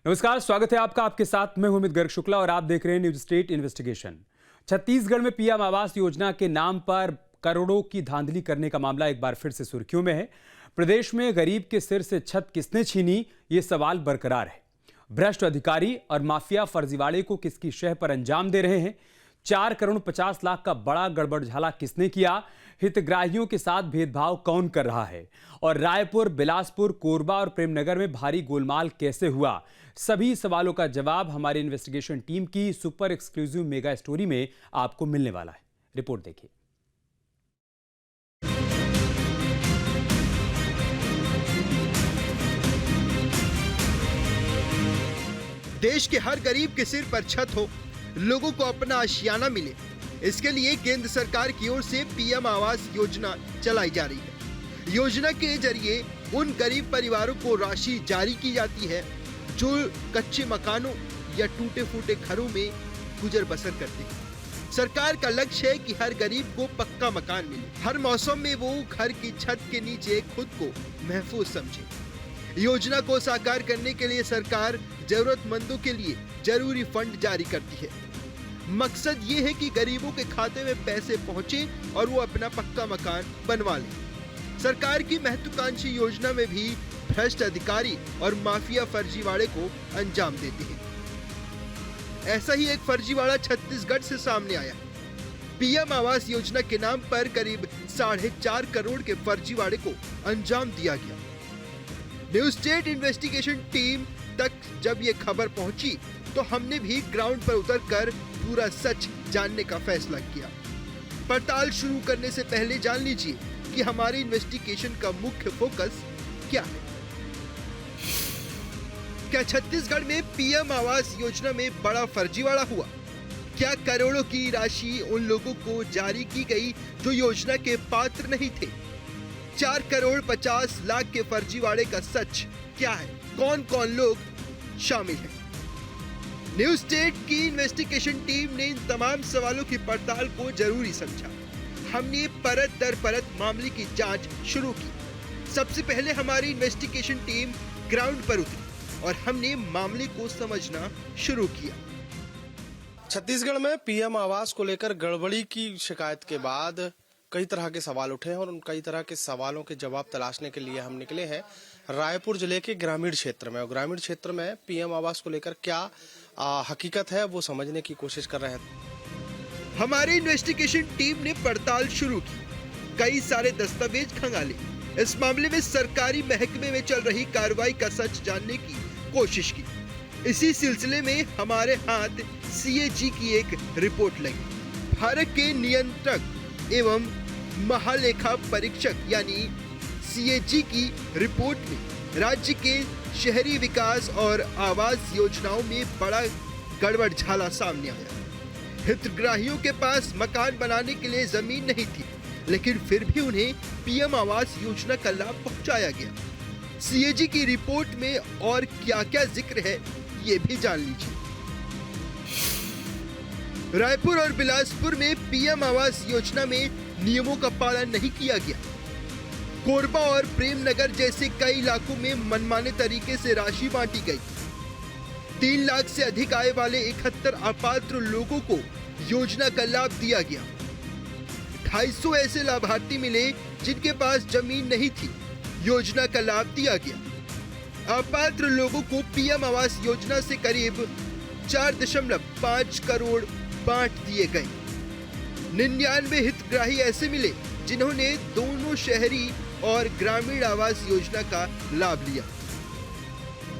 नमस्कार, स्वागत है आपका। आपके साथ मैं हूं अमित गर्ग शुक्ला और आप देख रहे हैं न्यूज स्टेट इन्वेस्टिगेशन। छत्तीसगढ़ में पीएम आवास योजना के नाम पर करोड़ों की धांधली करने का मामला एक बार फिर से सुर्खियों में है। प्रदेश में गरीब के सिर से छत किसने छीनी, ये सवाल बरकरार है। भ्रष्ट अधिकारी और माफिया फर्जीवाड़े को किसकी शह पर अंजाम दे रहे हैं? 4 करोड़ 50 लाख का बड़ा गड़बड़झाला किसने किया? हितग्राहियों के साथ भेदभाव कौन कर रहा है? और रायपुर, बिलासपुर, कोरबा और प्रेमनगर में भारी गोलमाल कैसे हुआ? सभी सवालों का जवाब हमारी इन्वेस्टिगेशन टीम की सुपर एक्सक्लूसिव मेगा स्टोरी में आपको मिलने वाला है। रिपोर्ट देखिए। देश के हर गरीब के सिर पर छत हो, लोगों को अपना आशियाना मिले, इसके लिए केंद्र सरकार की ओर से पीएम आवास योजना चलाई जा रही है। योजना के जरिए उन गरीब परिवारों को राशि जारी की जाती है जो कच्चे मकानों या टूटे फूटे घरों में गुजर बसर करते हैं। सरकार का लक्ष्य है कि हर गरीब को पक्का मकान मिले, हर मौसम में वो घर की छत के नीचे खुद को महफूज समझे। योजना को साकार करने के लिए सरकार जरूरतमंदों के लिए जरूरी फंड जारी करती है। मकसद ये है कि गरीबों के खाते में पैसे पहुंचे और वो अपना पक्का मकान बनवा लें। सरकार की महत्वाकांक्षी योजना में भी भ्रष्ट अधिकारी और माफिया फर्जीवाड़े को अंजाम देते हैं। ऐसा ही एक फर्जीवाड़ा छत्तीसगढ़ से सामने आया। पीएम आवास योजना के नाम पर करीब 4.5 करोड़ के फर्जीवाड़े को अंजाम दिया गया। न्यूज स्टेट इन्वेस्टिगेशन टीम तक जब ये खबर पहुंची तो हमने भी ग्राउंड पर उतरकर पूरा सच जानने का फैसला किया। पड़ताल शुरू करने से पहले जान लीजिए कि हमारी इन्वेस्टिगेशन का मुख्य फोकस क्या है। क्या छत्तीसगढ़ में पीएम आवास योजना में बड़ा फर्जीवाड़ा हुआ? क्या करोड़ों की राशि उन लोगों को जारी की गई जो योजना के पात्र नहीं थे? 4 करोड़ 50 लाख के फर्जीवाड़े का सच क्या है? कौन कौन लोग शामिल हैं? न्यूज स्टेट की इन्वेस्टिगेशन टीम ने इन तमाम सवालों की पड़ताल को जरूरी समझा। हमने परत दर परत मामले की जांच शुरू की। सबसे पहले हमारी इन्वेस्टिगेशन टीम ग्राउंड पर उतरी और हमने मामले को समझना शुरू किया। छत्तीसगढ़ में पीएम आवास को लेकर गड़बड़ी की शिकायत के बाद कई तरह के सवाल उठे हैं और उन कई तरह के सवालों के जवाब तलाशने के लिए हम निकले हैं रायपुर जिले के ग्रामीण क्षेत्र में। और ग्रामीण क्षेत्र में पीएम आवास को लेकर क्या हकीकत है वो समझने की कोशिश कर रहे हैं। हमारी इन्वेस्टिगेशन टीम ने पड़ताल शुरू की, कई सारे दस्तावेज खंगाले, इस मामले में सरकारी महकमे में चल रही कार्रवाई का सच जानने की कोशिश की। इसी सिलसिले में हमारे हाथ सीएजी की एक रिपोर्ट लगी। भारत के नियंत्रक एवं महालेखा परीक्षक यानी सीएजी की रिपोर्ट में राज्य के शहरी विकास और आवास योजनाओं में बड़ा गड़बड़झाला सामने आया। हितग्राहियों के पास मकान बनाने के लिए जमीन नहीं थी, लेकिन फिर भी उन्हें पीएम आवास योजना का लाभ पहुंचाया गया। सीएजी की रिपोर्ट में और क्या क्या जिक्र है ये भी जान लीजिए। रायपुर और बिलासपुर में पीएम आवास योजना में नियमों का पालन नहीं किया गया। कोरबा और प्रेमनगर जैसे कई इलाकों में मनमाने तरीके से राशि बांटी गई। 3 लाख से अधिक आय वाले 71 अपात्र लोगों को योजना का लाभ दिया गया। 250 ऐसे लाभार्थी मिले जिनके पास जमीन नहीं थी, योजना का लाभ दिया गया। अपात्र लोगों को पीएम आवास योजना से करीब 4.5 करोड़ बांट दिए गए। 99 हितग्राही ऐसे मिले जिन्होंने दोनों शहरी और ग्रामीण आवास योजना का लाभ लिया।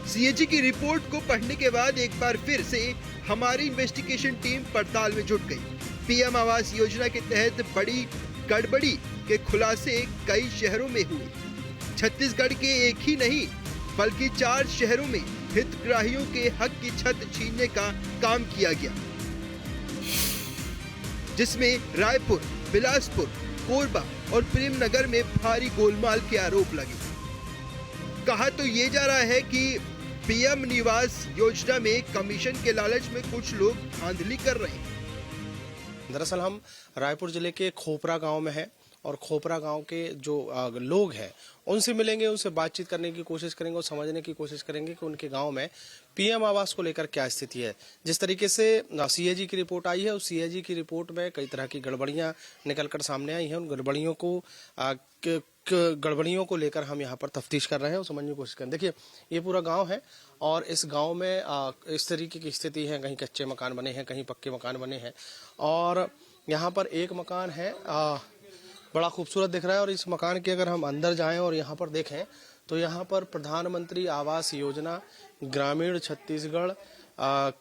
सीएजी की रिपोर्ट को पढ़ने के बाद एक बार फिर से हमारी इन्वेस्टिगेशन टीम पड़ताल में जुट गई। पीएम आवास योजना के तहत बड़ी गड़बड़ी के खुलासे कई शहरों में हुए। छत्तीसगढ़ के एक ही नहीं बल्कि 4 शहरों में हितग्राहियों के हक की छत छीनने का काम किया गया, जिसमें रायपुर, बिलासपुर, कोरबा और प्रेमनगर में भारी गोलमाल के आरोप लगे। कहा तो ये जा रहा है कि पीएम निवास योजना में कमीशन के लालच में कुछ लोग धांधली कर रहे हैं। दरअसल हम रायपुर जिले के खोपरा गांव में हैं और खोपरा गांव के जो लोग हैं उनसे मिलेंगे, उनसे बातचीत करने की कोशिश करेंगे और समझने की कोशिश करेंगे कि उनके गांव में पीएम आवास को लेकर क्या स्थिति है। जिस तरीके से सीएजी की रिपोर्ट आई है, उस सीएजी की रिपोर्ट में कई तरह की गड़बड़ियां निकलकर सामने आई हैं। उन गड़बड़ियों को लेकर हम यहाँ पर तफ्तीश कर रहे हैं और समझने की कोशिश कर रहे हैं। देखिए, ये पूरा गांव है और इस गांव में इस तरीके की स्थिति है, कहीं कच्चे मकान बने हैं, कहीं पक्के मकान बने हैं और यहाँ पर एक मकान है बड़ा खूबसूरत दिख रहा है और इस मकान के अगर हम अंदर जाएं और यहाँ पर देखें तो यहाँ पर प्रधानमंत्री आवास योजना ग्रामीण छत्तीसगढ़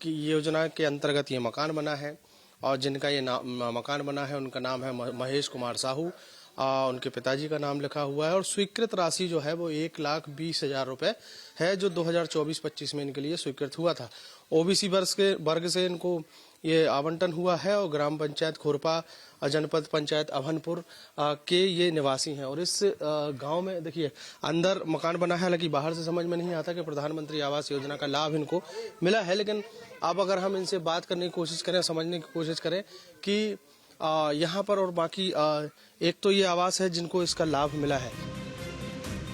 की योजना के अंतर्गत ये मकान बना है और जिनका ये मकान बना है उनका नाम है महेश कुमार साहू। उनके पिताजी का नाम लिखा हुआ है और स्वीकृत राशि जो है वो 1,20,000 रुपए है, जो 2024-25 में इनके लिए स्वीकृत हुआ था। ओबीसी वर्ग से इनको ये आवंटन हुआ है और ग्राम पंचायत खुरपा, जनपद पंचायत अभनपुर के ये निवासी हैं। और इस गांव में देखिए अंदर मकान बना है, हालांकि बाहर से समझ में नहीं आता कि प्रधानमंत्री आवास योजना का लाभ इनको मिला है, लेकिन अब अगर हम इनसे बात करने की कोशिश करें, समझने की कोशिश करें कि यहाँ पर और बाकी एक तो ये आवास है जिनको इसका लाभ मिला है।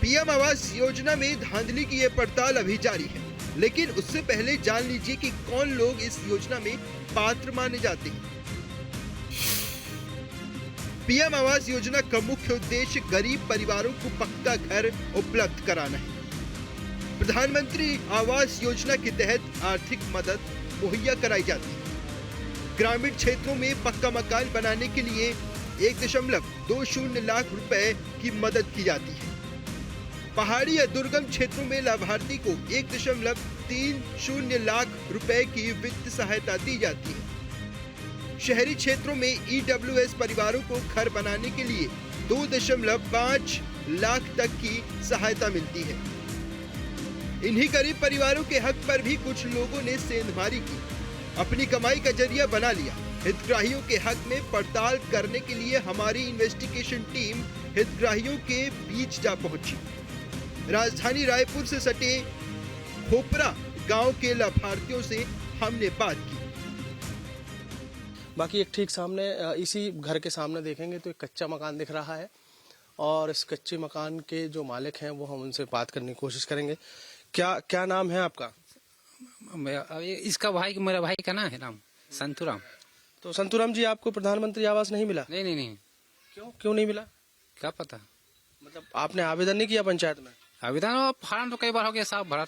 पीएम आवास योजना में धांधली की ये पड़ताल अभी जारी है, लेकिन उससे पहले जान लीजिए कि कौन लोग इस योजना में पात्र माने जाते हैं। पीएम आवास योजना का मुख्य उद्देश्य गरीब परिवारों को पक्का घर उपलब्ध कराना है। प्रधानमंत्री आवास योजना के तहत आर्थिक मदद मुहैया कराई जाती है। ग्रामीण क्षेत्रों में पक्का मकान बनाने के लिए 1.20 लाख रुपए की मदद की जाती है। पहाड़ी या दुर्गम क्षेत्रों में लाभार्थी को 1.30 लाख रुपए की वित्त सहायता दी जाती है। शहरी क्षेत्रों में ईडब्ल्यूएस परिवारों को घर बनाने के लिए 2.5 लाख तक की सहायता मिलती है। इन्हीं गरीब परिवारों के हक पर भी कुछ लोगों ने सेंधमारी की, अपनी कमाई का जरिया बना लिया। हितग्राहियों के हक में पड़ताल करने के लिए हमारी इन्वेस्टिगेशन टीम हितग्राहियों के बीच जा पहुंची। राजधानी रायपुर से सटे खोपरा गांव के लाभार्थियों से हमने बात की। बाकी एक ठीक सामने इसी घर के सामने देखेंगे तो एक कच्चा मकान दिख रहा है और इस कच्चे मकान के जो मालिक हैं वो हम उनसे बात करने की कोशिश करेंगे। क्या नाम है आपका? इसका भाई, मेरा भाई का नाम है राम, संतूराम। तो संतूराम जी, आपको प्रधानमंत्री आवास नहीं मिला? नहीं। क्यों नहीं मिला? क्या पता, मतलब आपने आवेदन नहीं किया पंचायत में? आवेदन और फार्म तो कई बार हो गया साहब भरा,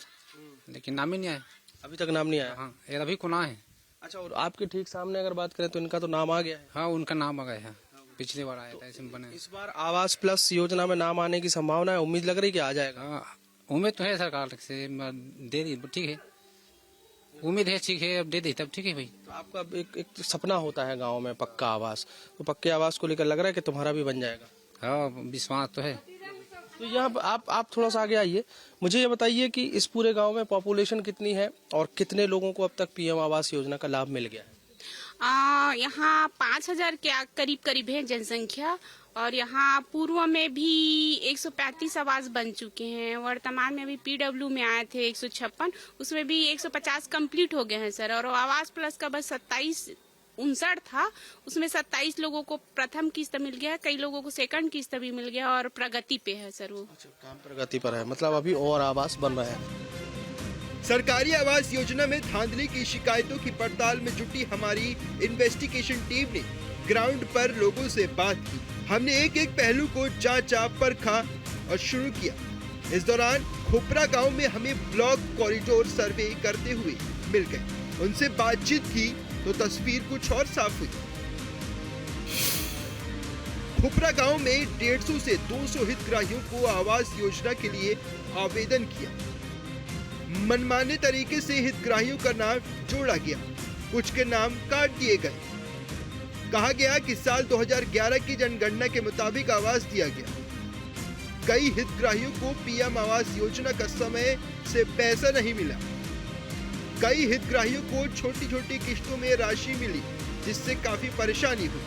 लेकिन नाम ही नहीं आया। अभी तक नाम नहीं आया? हाँ, ये अभी को ना है। अच्छा, और आपके ठीक सामने अगर बात करें तो इनका तो नाम आ गया है? हाँ, उनका नाम आ गया है, पिछली बार आया था इसमें बने। इस बार आवास प्लस योजना में नाम आने की संभावना है? उम्मीद लग रही कि आ जाएगा? हाँ, उम्मीद तो है, सरकार से दे दी, ठीक है, उम्मीद है, ठीक है, अब दे दी तब ठीक है भाई। तो आपका एक सपना होता है गांव में पक्का आवास, तो पक्के आवास को लेकर लग रहा है कि तुम्हारा भी बन जाएगा? हाँ, विश्वास तो है। तो यहाँ आप थोड़ा सा आगे आइए, मुझे ये बताइए कि इस पूरे गांव में पॉपुलेशन कितनी है और कितने लोगों को अब तक पीएम आवास योजना का लाभ मिल गया है? यहाँ 5,000 के करीब है जनसंख्या और यहाँ पूर्व में भी 135 आवास बन चुके हैं। वर्तमान में अभी पीडब्ल्यू में आए थे 156, उसमें भी 150 कंप्लीट हो गए हैं सर। और आवास प्लस का बस 2759 था, उसमें 27 लोगों को प्रथम किस्त मिल गया है, कई लोगों को सेकंड किस्त भी मिल गया और प्रगति पे है सर वो। अच्छा, काम प्रगति पर है, मतलब अभी और आवास बन रहा है। सरकारी आवास योजना में धांधली की शिकायतों की पड़ताल में जुटी हमारी इन्वेस्टिगेशन टीम ने ग्राउंड पर लोगों से बात की। हमने एक एक पहलू को जांचा, परखा और शुरू किया। इस दौरान खोपरा गांव में हमें ब्लॉक कॉरिडोर सर्वे करते हुए मिल गए। उनसे बातचीत की तो तस्वीर कुछ और साफ हुई। खोपरा गांव में 150 से 200 हितग्राहियों को आवास योजना के लिए आवेदन किया। मनमाने तरीके से हितग्राहियों का नाम जोड़ा गया, कुछ के नाम काट दिए गए। कहा गया कि साल 2011 की जनगणना के मुताबिक आवास दिया गया। कई हितग्राहियों को पीएम आवास योजना का समय से पैसा नहीं मिला। कई हितग्राहियों को छोटी छोटी किश्तों में राशि मिली, जिससे काफी परेशानी हुई।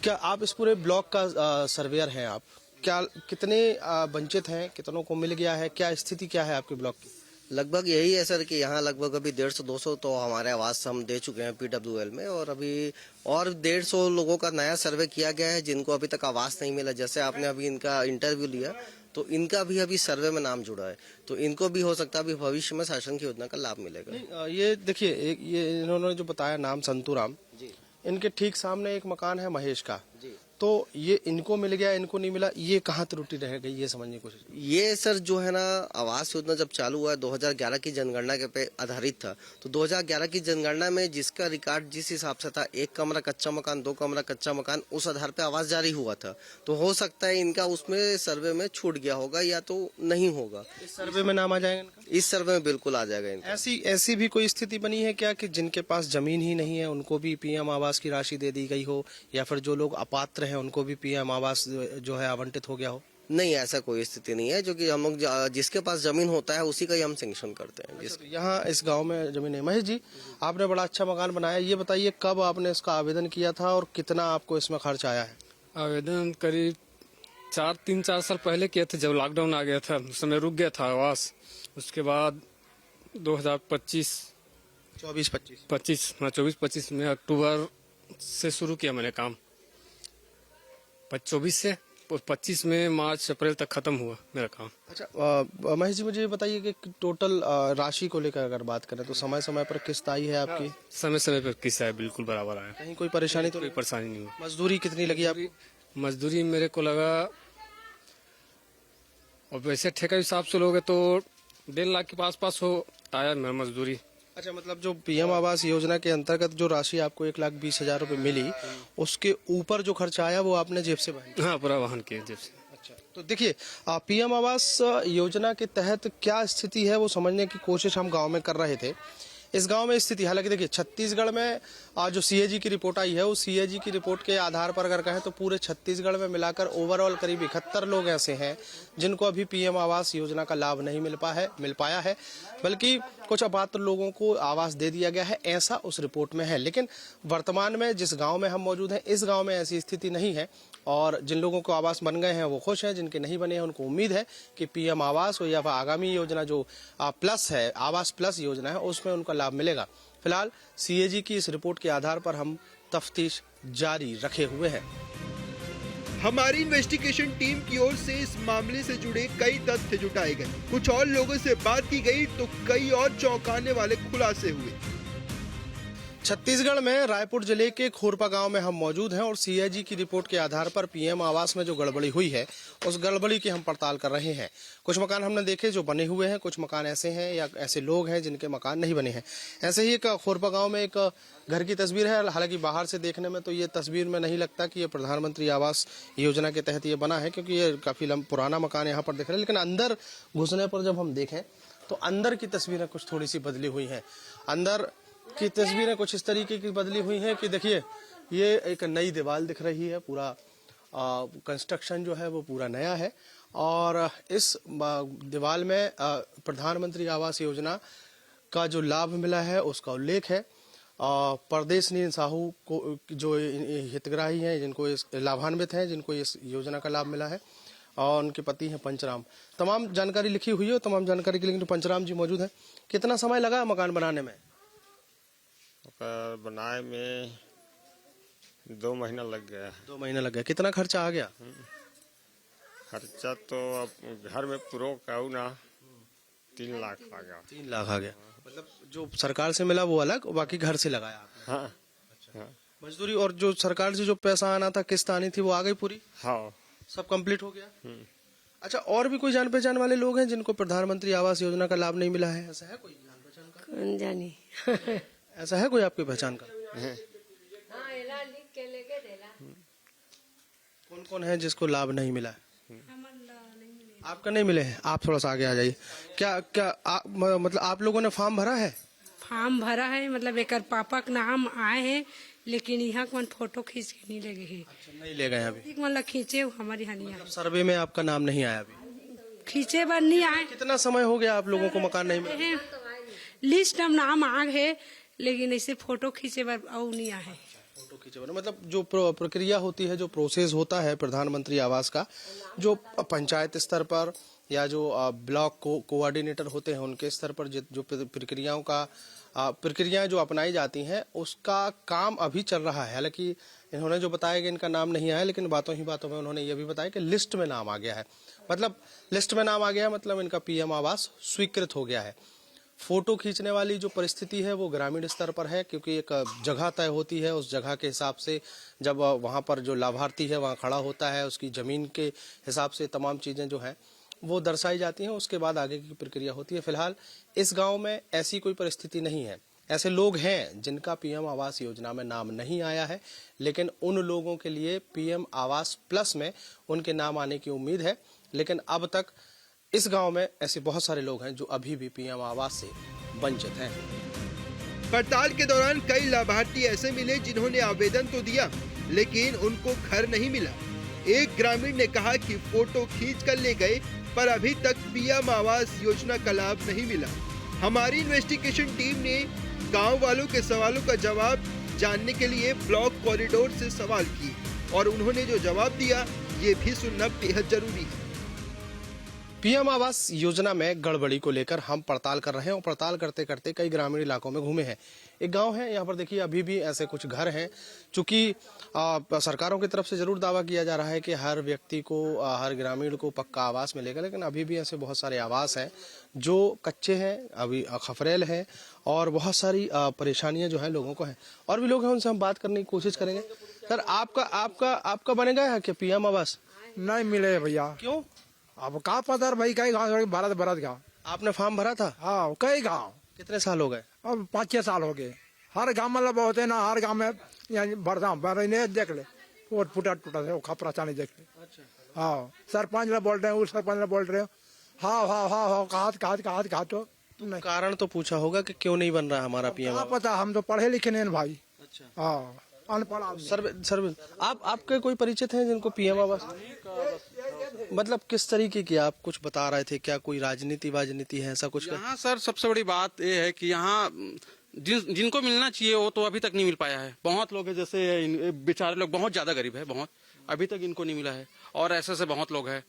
क्या आप इस पूरे ब्लॉक का सर्वेयर हैं आप? क्या कितने वंचित हैं, कितनों को मिल गया है, क्या स्थिति क्या है आपके ब्लॉक की? लगभग यही है सर कि यहाँ लगभग अभी 150-200 तो हमारे आवास हम दे चुके हैं PWL में, और अभी और 150 लोगों का नया सर्वे किया गया है जिनको अभी तक आवास नहीं मिला। जैसे आपने अभी इनका इंटरव्यू लिया तो इनका भी अभी सर्वे में नाम जुड़ा है, तो इनको भी हो सकता है अभी भविष्य में शासन की योजना का लाभ मिलेगा। ये देखिए, ये इन्होंने जो बताया नाम संतूराम जी, इनके ठीक सामने एक मकान है महेश का जी, तो ये इनको मिल गया, इनको नहीं मिला, ये कहाँ त्रुटि रह गई, ये समझने की कोशिश। ये सर जो है ना, आवास योजना जब चालू हुआ 2011 की जनगणना के पे आधारित था, तो 2011 की जनगणना में जिसका रिकॉर्ड जिस हिसाब से था, 1 कमरा कच्चा मकान, 2 कमरा कच्चा मकान, उस आधार पे आवास जारी हुआ था। तो हो सकता है इनका उसमें सर्वे में छूट गया होगा या तो नहीं होगा। इस सर्वे में नाम आ जाएगा इनका? इस सर्वे में बिल्कुल आ जाएगा इनका। ऐसी भी कोई स्थिति बनी है क्या कि जिनके पास जमीन ही नहीं है उनको भी PM आवास की राशि दे दी गई हो, या फिर जो लोग अपात्र हैं उनको भी PM आवास जो है आवंटित हो गया हो? नहीं, ऐसा कोई स्थिति नहीं है, जो कि हम लोग जिसके पास जमीन होता है उसी का ही हम सैंक्शन करते हैं। तो यहाँ इस गांव में जमीन है। महेश जी, आपने बड़ा अच्छा मकान बनाया, ये बताइए कब आपने इसका आवेदन किया था और कितना आपको इसमें खर्च आया है? आवेदन करीब 3-4 साल पहले किए थे, जब लॉकडाउन आ गया था उस समय रुक गया था आवास। उसके बाद 24-25 में अक्टूबर से शुरू किया मैंने काम। 24 से 25 में मार्च अप्रैल तक खत्म हुआ मेरा काम। अच्छा महेश जी, मुझे ये बताइए कि टोटल राशि को लेकर अगर बात करें तो समय समय पर किस्त आई है आपकी? समय समय पर किस्त है, बिल्कुल बराबर आया। कहीं कोई परेशानी तो कोई परेशानी नहीं हुई। मजदूरी कितनी लगी आपकी? मजदूरी मेरे को लगा, और वैसे ठेका हिसाब से लोगे तो 1.5 लाख के पास हो आया मेरा मजदूरी। अच्छा, मतलब जो PM आवास योजना के अंतर्गत जो राशि आपको 1,20,000 रुपए मिली, उसके ऊपर जो खर्चा आया वो आपने जेब से भरा? हाँ, पूरा वाहन के जेब से। अच्छा, तो देखिए PM आवास योजना के तहत क्या स्थिति है वो समझने की कोशिश हम गांव में कर रहे थे। इस गांव में स्थिति, हालांकि देखिए छत्तीसगढ़ में जो CAG की रिपोर्ट आई है, उस CAG की रिपोर्ट के आधार पर अगर कहें तो पूरे छत्तीसगढ़ में मिलाकर ओवरऑल करीब 71 लोग ऐसे हैं जिनको अभी PM आवास योजना का लाभ नहीं मिल पाया है, बल्कि कुछ अपात्र लोगों को आवास दे दिया गया है, ऐसा उस रिपोर्ट में है। लेकिन वर्तमान में जिस गांव में हम मौजूद हैं, इस गांव में ऐसी स्थिति नहीं है, और जिन लोगों को आवास बन गए हैं वो खुश हैं, जिनके नहीं बने हैं उनको उम्मीद है कि PM आवास हो या फिर आगामी योजना जो प्लस है, आवास प्लस योजना है, उसमें उनका लाभ मिलेगा। फिलहाल CAG की इस रिपोर्ट के आधार पर हम तफ्तीश जारी रखे हुए हैं। हमारी इन्वेस्टिगेशन टीम की ओर से इस मामले से जुड़े कई तथ्य जुटाए गए, कुछ और लोगों से बात की गई तो कई और चौंकाने वाले खुलासे हुए। छत्तीसगढ़ में रायपुर जिले के खोरपा गांव में हम मौजूद हैं और CAG की रिपोर्ट के आधार पर PM आवास में जो गड़बड़ी हुई है, उस गड़बड़ी की हम पड़ताल कर रहे हैं। कुछ मकान हमने देखे जो बने हुए हैं, कुछ मकान ऐसे हैं या ऐसे लोग हैं जिनके मकान नहीं बने हैं। ऐसे ही एक खोरपा गांव में एक घर की तस्वीर है, हालांकि बाहर से देखने में तो ये तस्वीर में नहीं लगता कि ये प्रधानमंत्री आवास योजना के तहत ये बना है, क्योंकि ये काफी पुराना मकान यहाँ पर दिख रहा है। लेकिन अंदर घुसने पर जब हम देखें तो अंदर की तस्वीरें कुछ थोड़ी सी बदली हुई हैं। अंदर की तस्वीरें कुछ इस तरीके की बदली हुई हैं कि देखिए, ये एक नई दीवार दिख रही है, पूरा कंस्ट्रक्शन जो है वो पूरा नया है, और इस दीवार में प्रधानमंत्री आवास योजना का जो लाभ मिला है उसका उल्लेख है। परदेश नील साहू को जो हितग्राही हैं, जिनको इस लाभान्वित हैं, जिनको इस योजना का लाभ मिला है, और उनके पति हैं पंचराम। तमाम जानकारी लिखी हुई है, तमाम जानकारी के लिए तो पंचराम जी मौजूद हैं। कितना समय लगा मकान बनाने में? बनाए में 2 महीना लग गया। 2 महीना लग गया। कितना खर्चा आ गया? खर्चा तो अब घर में पूरा कहूँ ना 3 लाख आ गया। 3 लाख आ गया। मतलब जो सरकार से मिला वो अलग, बाकी घर से लगाया आपने? हाँ। अच्छा। हाँ। मजदूरी और जो सरकार से जो पैसा आना था, किस्त आनी थी, वो आ गई पूरी? हाँ, सब कंप्लीट हो गया। अच्छा, और भी कोई जान पहचान वाले लोग हैं जिनको प्रधानमंत्री आवास योजना का लाभ नहीं मिला है? ऐसा है कोई जान पहचान का? कौन जानी ऐसा है कोई आपकी पहचान का? कौन कौन है जिसको लाभ नहीं मिला है? आपका नहीं मिले हैं? आप थोड़ा सा आगे आ जाइए। क्या मतलब आप लोगों ने फॉर्म भरा है? फॉर्म भरा है, मतलब एक पापा का नाम आए हैं, लेकिन यहाँ को फोटो खींच के नहीं ले गए। अच्छा, नहीं ले गए अभी? मतलब खींचे हमारी हनिया, मतलब सर्वे में आपका नाम नहीं आया अभी? खींचे बार नहीं आए। कितना समय हो गया आप लोगों को मकान नहीं मिला? लिस्ट में नाम आ गए, लेकिन ऐसे फोटो खींचे बार और नहीं आए। फोटो नीचे बने, मतलब जो प्रक्रिया होती है, जो प्रोसेस होता है प्रधानमंत्री आवास का, जो पंचायत स्तर पर या जो ब्लॉक कोऑर्डिनेटर होते हैं उनके स्तर पर जो प्रक्रियाएं जो अपनाई जाती हैं, उसका काम अभी चल रहा है। हालांकि इन्होंने जो बताया कि इनका नाम नहीं आया, लेकिन बातों ही बातों में उन्होंने ये भी बताया कि लिस्ट में नाम आ गया है। मतलब लिस्ट में नाम आ गया है, मतलब इनका पीएम आवास स्वीकृत हो गया है। फोटो खींचने वाली जो परिस्थिति है वो ग्रामीण स्तर पर है, क्योंकि एक जगह तय होती है, उस जगह के हिसाब से जब वहाँ पर जो लाभार्थी है वहाँ खड़ा होता है, उसकी जमीन के हिसाब से तमाम चीज़ें जो हैं वो दर्शाई जाती हैं, उसके बाद आगे की प्रक्रिया होती है। फिलहाल इस गांव में ऐसी कोई परिस्थिति नहीं है। ऐसे लोग हैं जिनका पीएम आवास योजना में नाम नहीं आया है, लेकिन उन लोगों के लिए पीएम आवास प्लस में उनके नाम आने की उम्मीद है। लेकिन अब तक इस गांव में ऐसे बहुत सारे लोग हैं जो अभी भी पीएम आवास से वंचित हैं। पड़ताल के दौरान कई लाभार्थी ऐसे मिले जिन्होंने आवेदन तो दिया, लेकिन उनको घर नहीं मिला। एक ग्रामीण ने कहा कि फोटो खींच कर ले गए, पर अभी तक पीएम आवास योजना का लाभ नहीं मिला। हमारी इन्वेस्टिगेशन टीम ने गांव वालों के सवालों का जवाब जानने के लिए ब्लॉक कॉरिडोर से सवाल किए, और उन्होंने जो जवाब दिया ये भी सुनना बेहद जरूरी है। पीएम आवास योजना में गड़बड़ी को लेकर हम पड़ताल कर रहे हैं, और पड़ताल करते करते कई ग्रामीण इलाकों में घूमे हैं। एक गांव है, यहाँ पर देखिए अभी भी ऐसे कुछ घर हैं। चूंकि सरकारों की तरफ से जरूर दावा किया जा रहा है कि हर व्यक्ति को, हर ग्रामीण को पक्का आवास मिलेगा, लेकिन अभी भी ऐसे बहुत सारे आवास हैं जो कच्चे हैं, अभी खफरेल है, और बहुत सारी परेशानियां जो है लोगों को हैं। और भी लोग हैं, उनसे हम बात करने की कोशिश करेंगे। सर, आपका बनेगा है क्या पीएम आवास? नहीं मिले भैया। क्यों? अब का पता भाई, कई गाँव भारत का आपने फॉर्म भरा था? हाँ, कई गाँव। कितने साल हो गए? अब 5-6 साल हो गए। हर गाँव मतलब बहुत है ना, हर गाँव में भरता देख ले, वो टूटा है, वो खपरा चानी देख ले। अच्छा। हाँ, सरपंच ने बोल रहे हैं, उस सरपंच ने बोल रहे हो, हाँ कहा तो नहीं। कारण तो पूछा होगा कि क्यों नहीं बन रहा हमारा पीएम आवास? पता, हम तो पढ़े लिखे नहीं भाई। अच्छा। हाँ, अनपढ़ आदमी। सर, आपके कोई परिचित हैं जिनको पीएम आवास? मतलब किस तरीके की आप कुछ बता रहे थे, क्या कोई राजनीति है ऐसा कुछ? यहाँ सर सबसे बड़ी बात ये है कि यहाँ जिनको मिलना चाहिए वो तो अभी तक नहीं मिल पाया है। बहुत लोग हैं, जैसे बेचारे लोग बहुत ज्यादा गरीब है, बहुत अभी तक इनको नहीं मिला है, और ऐसे बहुत लोग हैं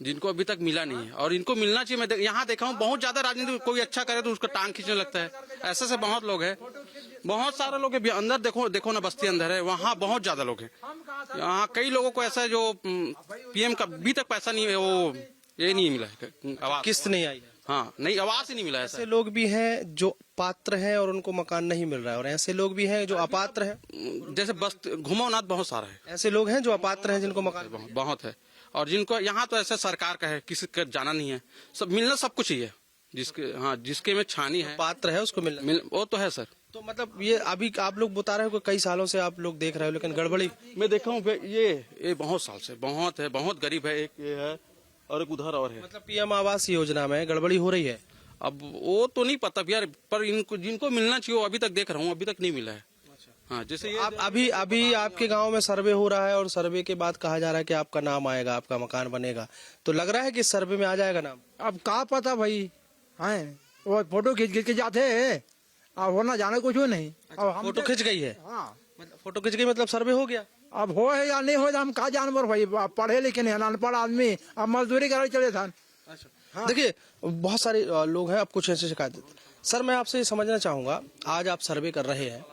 जिनको अभी तक मिला नहीं है, और इनको मिलना चाहिए। मैं यहाँ देखा हूँ बहुत ज्यादा राजनीति, कोई अच्छा करे तो उसका टांग खींचने लगता है। ऐसे बहुत लोग हैं, बहुत सारे लोग हैं अंदर। देखो ना, बस्ती अंदर है, वहाँ बहुत ज्यादा लोग हैं। यहाँ कई लोगों को ऐसा जो पीएम का अभी तक पैसा नहीं है, वो ये नहीं मिला है, आवास किस्त नहीं आई है। हाँ, नहीं, आवास ही नहीं मिला है। ऐसे लोग भी हैं जो पात्र हैं और उनको मकान नहीं मिल रहा है, और ऐसे लोग भी हैं जो अपात्र हैं। जैसे बस घुमावनाथ बहुत सारा है, ऐसे लोग हैं जो अपात्र हैं जिनको मकान बहुत है। और जिनको यहाँ तो ऐसे सरकार का है, किसी का जाना नहीं है, सब मिलना सब कुछ ही है। जिसके में छानी है, पात्र है, उसको मिलना वो तो है सर। तो मतलब ये अभी आप लोग बता रहे हो कि कई सालों से आप लोग देख रहे हो, लेकिन गड़बड़ी मैं देखा हूँ ये बहुत साल से बहुत है, बहुत गरीब है। एक ये है और एक उधर और है। मतलब पीएम आवास योजना में गड़बड़ी हो रही है। अब वो तो नहीं पता यार, पर इनको जिनको मिलना चाहिए वो अभी तक देख रहा हूँ, अभी तक नहीं मिला है। हाँ, जैसे ये अभी आपके गांव में सर्वे हो रहा है, और सर्वे के बाद कहा जा रहा है कि आपका नाम आएगा, आपका मकान बनेगा, तो लग रहा है कि सर्वे में आ जाएगा नाम। अब कहा पता भाई, है वो फोटो खींच के जाते हैं, अब होना जाने कुछ नहीं। अब फोटो खिंच गई है? हाँ, मतलब फोटो खिंच गई, मतलब सर्वे हो गया। अब हो है या नहीं हो, हम कहा जानवर भाई, पढ़े लिखे नहीं, अनपढ़ आदमी, अब मजदूरी करे चले था। हाँ। देखिए बहुत सारे लोग हैं, अब कुछ ऐसे शिकायत देते। सर, मैं आपसे ये समझना चाहूंगा, आज आप सर्वे कर रहे हैं,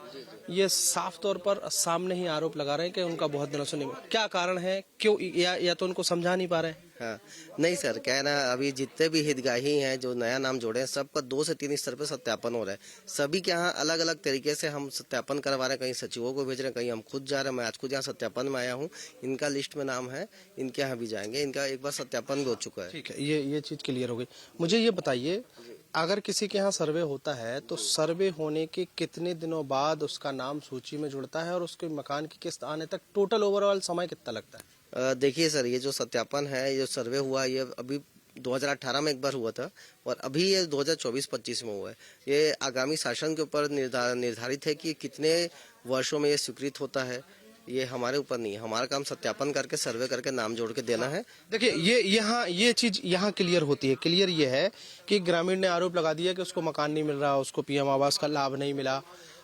ये साफ तौर पर सामने ही आरोप लगा रहे हैं कि उनका बहुत दिनों से नहीं, क्या कारण है, क्यों, या तो उनको समझा नहीं पा रहे? हाँ, नहीं सर, क्या है ना, अभी जितने भी हितग्राही हैं जो नया नाम जोड़े हैं, सबका 2 से 3 स्तर पे सत्यापन हो रहा है। सभी के यहाँ अलग अलग तरीके से हम सत्यापन करवा रहे हैं, कहीं सचिवों को भेज रहे हैं, कहीं हम खुद जा रहे हैं। मैं आज खुद यहाँ सत्यापन में आया हूँ, इनका लिस्ट में नाम है, इनके यहाँ भी जाएंगे, इनका एक बार सत्यापन भी हो चुका है। ठीक है, ये चीज क्लियर हो गई। मुझे ये बताइए, अगर किसी के यहाँ सर्वे होता है तो सर्वे होने के कितने दिनों बाद उसका नाम सूची में जुड़ता है, और उसके मकान की किस्त आने तक टोटल ओवरऑल समय कितना लगता है? देखिए सर, ये जो सत्यापन है, ये सर्वे हुआ, ये अभी 2018 में एक बार हुआ था, और अभी ये 2024-25 में हुआ है। ये आगामी शासन के ऊपर निर्धारित है कि कितने वर्षों में ये स्वीकृत होता है। ये हमारे ऊपर नहीं है, हमारा काम सत्यापन करके सर्वे करके नाम जोड़ के देना है। देखिए ये चीज यहाँ क्लियर होती है। क्लियर ये है कि ग्रामीण ने आरोप लगा दिया कि उसको मकान नहीं मिल रहा, उसको पीएम आवास का लाभ नहीं मिला,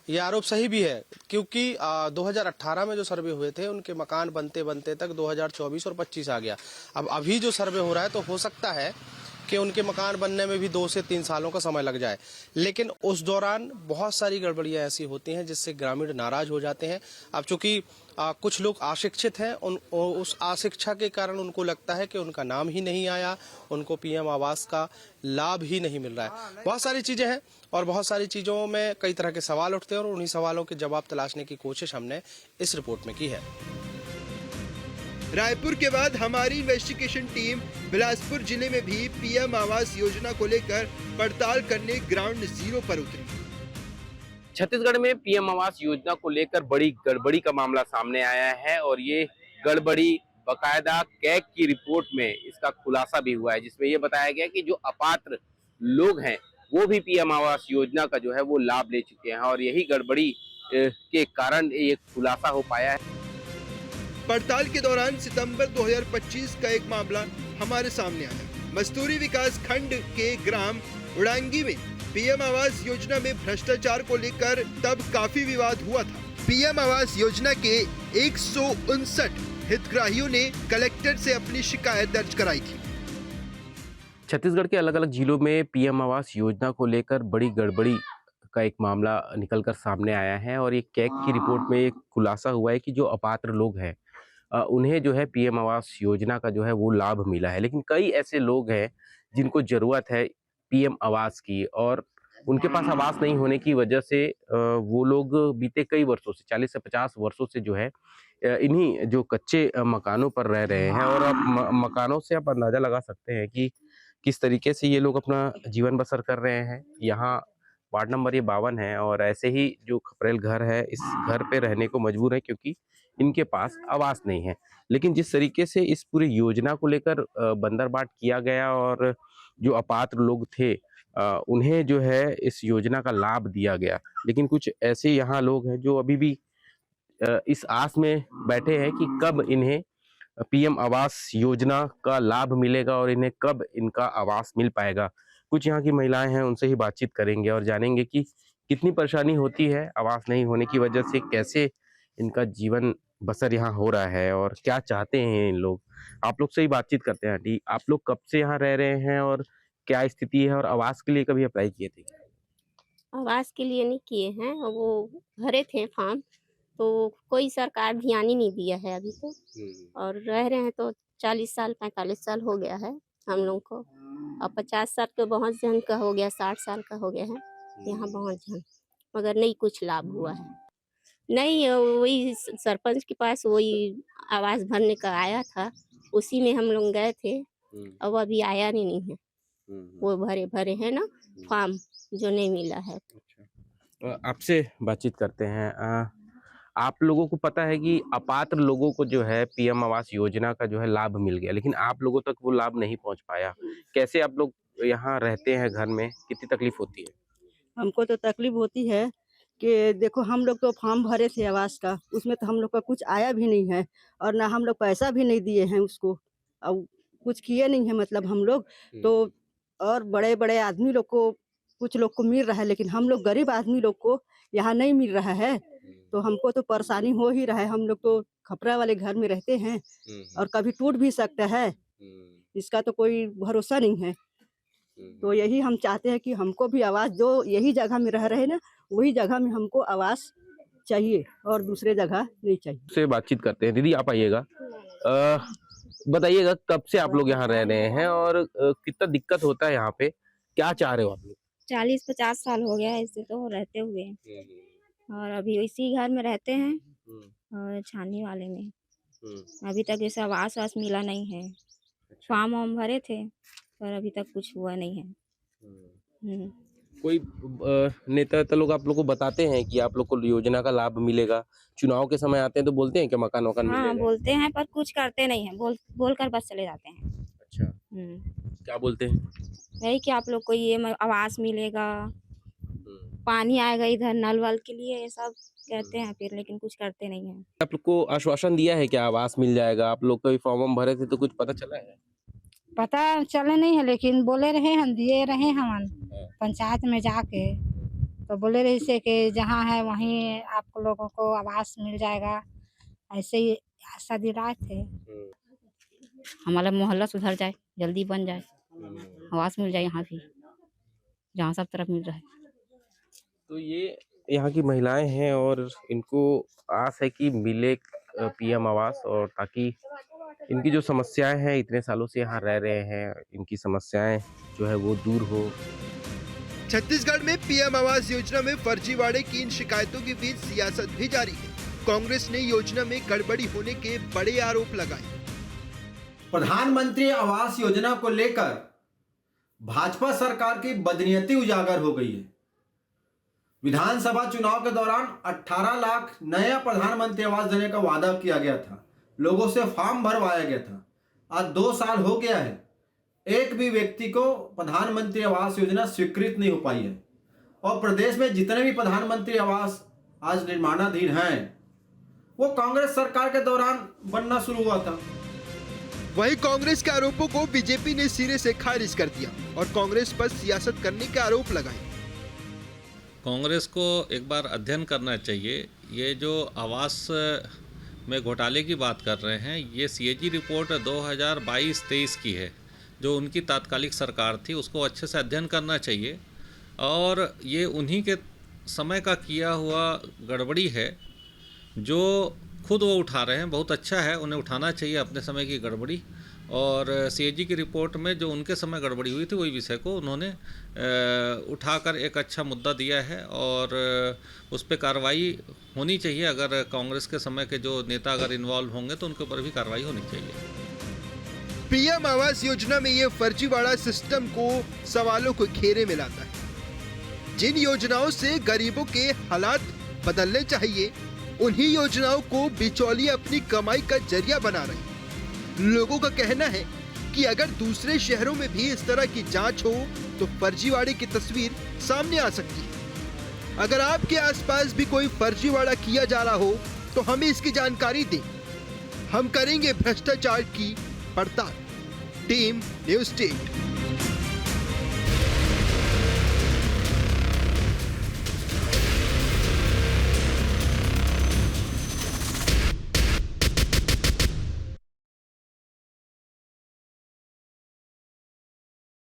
ये आरोप सही भी है, क्योंकि 2018 में जो सर्वे हुए थे उनके मकान बनते बनते तक 2024 और 25 आ गया। अब अभी जो सर्वे हो रहा है तो हो सकता है कि उनके मकान बनने में भी 2 से 3 सालों का समय लग जाए, लेकिन उस दौरान बहुत सारी गड़बड़ियां ऐसी होती हैं जिससे ग्रामीण नाराज हो जाते हैं। अब चूंकि कुछ लोग अशिक्षित हैं, उस अशिक्षा के कारण उनको लगता है कि उनका नाम ही नहीं आया, उनको पीएम आवास का लाभ ही नहीं मिल रहा है। बहुत सारी चीजें हैं और बहुत सारी चीजों में कई तरह के सवाल उठते हैं और उन्हीं सवालों के जवाब तलाशने की कोशिश हमने इस रिपोर्ट में की है। रायपुर के बाद हमारी इन्वेस्टिगेशन टीम बिलासपुर जिले में भी पीएम आवास योजना को लेकर पड़ताल करने ग्राउंड जीरो पर उतरी। छत्तीसगढ़ में पीएम आवास योजना को लेकर बड़ी गड़बड़ी का मामला सामने आया है और ये गड़बड़ी बकायदा कैग की रिपोर्ट में इसका खुलासा भी हुआ है, जिसमें ये बताया गया कि जो अपात्र लोग हैं वो भी पीएम आवास योजना का जो है वो लाभ ले चुके हैं और यही गड़बड़ी के कारण ये खुलासा हो पाया है। पड़ताल के दौरान सितंबर 2025 का एक मामला हमारे सामने आया। मस्तूरी विकास खंड के ग्राम उड़ांगी में पीएम आवास योजना में भ्रष्टाचार को लेकर तब काफी विवाद हुआ था। पीएम आवास योजना के 159 हितग्राहियों ने कलेक्टर से अपनी शिकायत दर्ज कराई थी। छत्तीसगढ़ के अलग अलग जिलों में पीएम आवास योजना को लेकर बड़ी गड़बड़ी का एक मामला निकलकर सामने आया है और ये कैग की रिपोर्ट में एक खुलासा हुआ है कि जो अपात्र लोग हैं उन्हें जो है पीएम आवास योजना का जो है वो लाभ मिला है, लेकिन कई ऐसे लोग हैं जिनको जरूरत है पीएम आवास की और उनके पास आवास नहीं होने की वजह से वो लोग बीते कई वर्षों से 40 से 50 वर्षों से जो है इन्हीं जो कच्चे मकानों पर रह रहे हैं और अब मकानों से आप अंदाजा लगा सकते हैं कि किस तरीके से ये लोग अपना जीवन बसर कर रहे हैं। यहाँ वार्ड नंबर ये 52 है और ऐसे ही जो खपरेल घर है इस घर पे रहने को मजबूर है क्योंकि इनके पास आवास नहीं है। लेकिन जिस तरीके से इस पूरी योजना को लेकर बंदरबाट किया गया और जो अपात्र लोग थे उन्हें जो है इस योजना का लाभ दिया गया, लेकिन कुछ ऐसे यहाँ लोग हैं जो अभी भी इस आस में बैठे हैं कि कब इन्हें पीएम आवास योजना का लाभ मिलेगा और इन्हें कब इनका आवास मिल पाएगा। कुछ यहाँ की महिलाएं हैं, उनसे ही बातचीत करेंगे और जानेंगे कि कितनी परेशानी होती है आवास नहीं होने की वजह से, कैसे इनका जीवन बसर यहाँ हो रहा है और क्या चाहते हैं इन लोग। आप लोग से ही बातचीत करते हैं। आंटी, आप लोग कब से यहाँ रह रहे हैं और क्या स्थिति है और आवास के लिए कभी अप्लाई किए थे? आवास के लिए नहीं किए हैं, वो भरे थे फॉर्म तो कोई सरकार ध्यान ही नहीं दिया है अभी तो, और रह रहे हैं तो 40 साल 45 साल हो गया है हम लोग को, और 50 साल के बहुत जन का हो गया, 60 साल का हो गया है यहाँ बहुत जन, मगर नहीं कुछ लाभ हुआ है। नहीं, वही सरपंच के पास वही आवास भरने का आया था, उसी में हम लोग गए थे, अब अभी आया नहीं है। वो भरे हैं ना फॉर्म, जो नहीं मिला है। आपसे बातचीत करते हैं। आप लोगों को पता है कि अपात्र लोगों को जो है पीएम आवास योजना का जो है लाभ मिल गया, लेकिन आप लोगों तक वो लाभ नहीं पहुंच पाया। कैसे आप लोग यहाँ रहते हैं घर में, कितनी तकलीफ होती है? हमको तो तकलीफ होती है कि देखो हम लोग तो फॉर्म भरे थे आवास का, उसमें तो हम लोग का कुछ आया भी नहीं है और ना हम लोग पैसा भी नहीं दिए हैं उसको, और कुछ किए नहीं है मतलब हम लोग तो। और बड़े बड़े आदमी लोग को, कुछ लोग को मिल रहा है, लेकिन हम लोग गरीब आदमी लोग को यहाँ नहीं मिल रहा है, तो हमको तो परेशानी हो ही रहा है। हम लोग तो खपरा वाले घर में रहते हैं और कभी टूट भी सकता है, इसका तो कोई भरोसा नहीं है। तो यही हम चाहते हैं कि हमको भी आवास, जो यही जगह में रह रहे ना वही जगह में हमको आवास चाहिए और दूसरे जगह नहीं चाहिए। से बातचीत करते हैं। दीदी आप आइएगा, बताइएगा कब से आप लोग यहाँ रह रहे हैं और कितना दिक्कत होता है यहाँ पे, क्या चाह रहे हो आप लोग? 40-50 साल हो गया ऐसे तो रहते हुए, और अभी इसी घर में रहते हैं और छानी वाले में। अभी तक ऐसा आवास वास मिला नहीं है। फॉर्म वार्म भरे थे पर अभी तक कुछ हुआ नहीं है। कोई नेता लोग आप लोग को बताते हैं कि आप लोग को योजना का लाभ मिलेगा? चुनाव के समय आते हैं तो बोलते हैं कि मकान हाँ, बोलते हैं पर कुछ करते नहीं है, बोल कर बस चले जाते हैं। अच्छा, क्या बोलते हैं? यही कि आप लोग को ये आवास मिलेगा, पानी आएगा इधर नल वल के लिए, ये सब कहते हैं फिर, लेकिन कुछ करते नहीं है। आप लोग को आश्वासन दिया है कि आवास मिल जाएगा? आप लोग कोई फॉर्म भरे थे तो कुछ पता चला है? पता चले नहीं है, लेकिन बोले रहे हम दिए रहे हम पंचायत में जाके, तो बोले रही से कि जहाँ है वहीं आप लोगों को आवास मिल जाएगा, ऐसे ही आशा दिलाए थे। हमारा मोहल्ला सुधर जाए, जल्दी बन जाए, आवास मिल जाए यहाँ भी, जहाँ सब तरफ मिल रहा है। तो ये यहाँ की महिलाएं हैं और इनको आस है कि मिले पीएम आवास, और ताकि इनकी जो समस्याएं हैं, इतने सालों से यहाँ रह रहे हैं, इनकी समस्याएं जो है वो दूर हो। छत्तीसगढ़ में पीएम आवास योजना में फर्जीवाड़े की इन शिकायतों के बीच सियासत भी जारी है। कांग्रेस ने योजना में गड़बड़ी होने के बड़े आरोप लगाए। प्रधानमंत्री आवास योजना को लेकर भाजपा सरकार की बदनीयती उजागर हो गई है। विधानसभा चुनाव के दौरान 18 लाख नया प्रधानमंत्री आवास देने का वादा किया गया था, लोगों से फॉर्म भरवाया गया था। आज 2 साल हो गया है, एक भी व्यक्ति को प्रधानमंत्री आवास योजना स्वीकृत नहीं हो पाई है। और प्रदेश में जितने भी प्रधानमंत्री आवास आज निर्माणाधीन हैं, वो कांग्रेस सरकार के दौरान बनना शुरू हुआ था। वहीं कांग्रेस के आरोपों को बीजेपी ने सिरे से खारिज कर दिया और कांग्रेस पर सियासत करने के आरोप लगाए। कांग्रेस को एक बार अध्ययन करना चाहिए। ये जो आवास में घोटाले की बात कर रहे हैं, ये सीएजी रिपोर्ट 2022-23 की है, जो उनकी तात्कालिक सरकार थी, उसको अच्छे से अध्ययन करना चाहिए। और ये उन्हीं के समय का किया हुआ गड़बड़ी है जो खुद वो उठा रहे हैं। बहुत अच्छा है, उन्हें उठाना चाहिए अपने समय की गड़बड़ी। और सीएजी की रिपोर्ट में जो उनके समय गड़बड़ी हुई थी, वही विषय को उन्होंने उठाकर एक अच्छा मुद्दा दिया है और उस पर कार्रवाई होनी चाहिए। अगर कांग्रेस के समय के जो नेता अगर इन्वॉल्व होंगे तो उनके ऊपर भी कार्रवाई होनी चाहिए। पीएम आवास योजना में ये फर्जीवाड़ा सिस्टम को सवालों को घेरे में लाता है। जिन योजनाओं से गरीबों के हालात बदलने चाहिए, उन्हीं योजनाओं को बिचौलिए अपनी कमाई का जरिया बना रहे हैं। लोगों का कहना है कि अगर दूसरे शहरों में भी इस तरह की जांच हो तो फर्जीवाड़े की तस्वीर सामने आ सकती है। अगर आपके आसपास भी कोई फर्जीवाड़ा किया जा रहा हो तो हमें इसकी जानकारी दें, हम करेंगे भ्रष्टाचार की पड़ताल। Team news 8।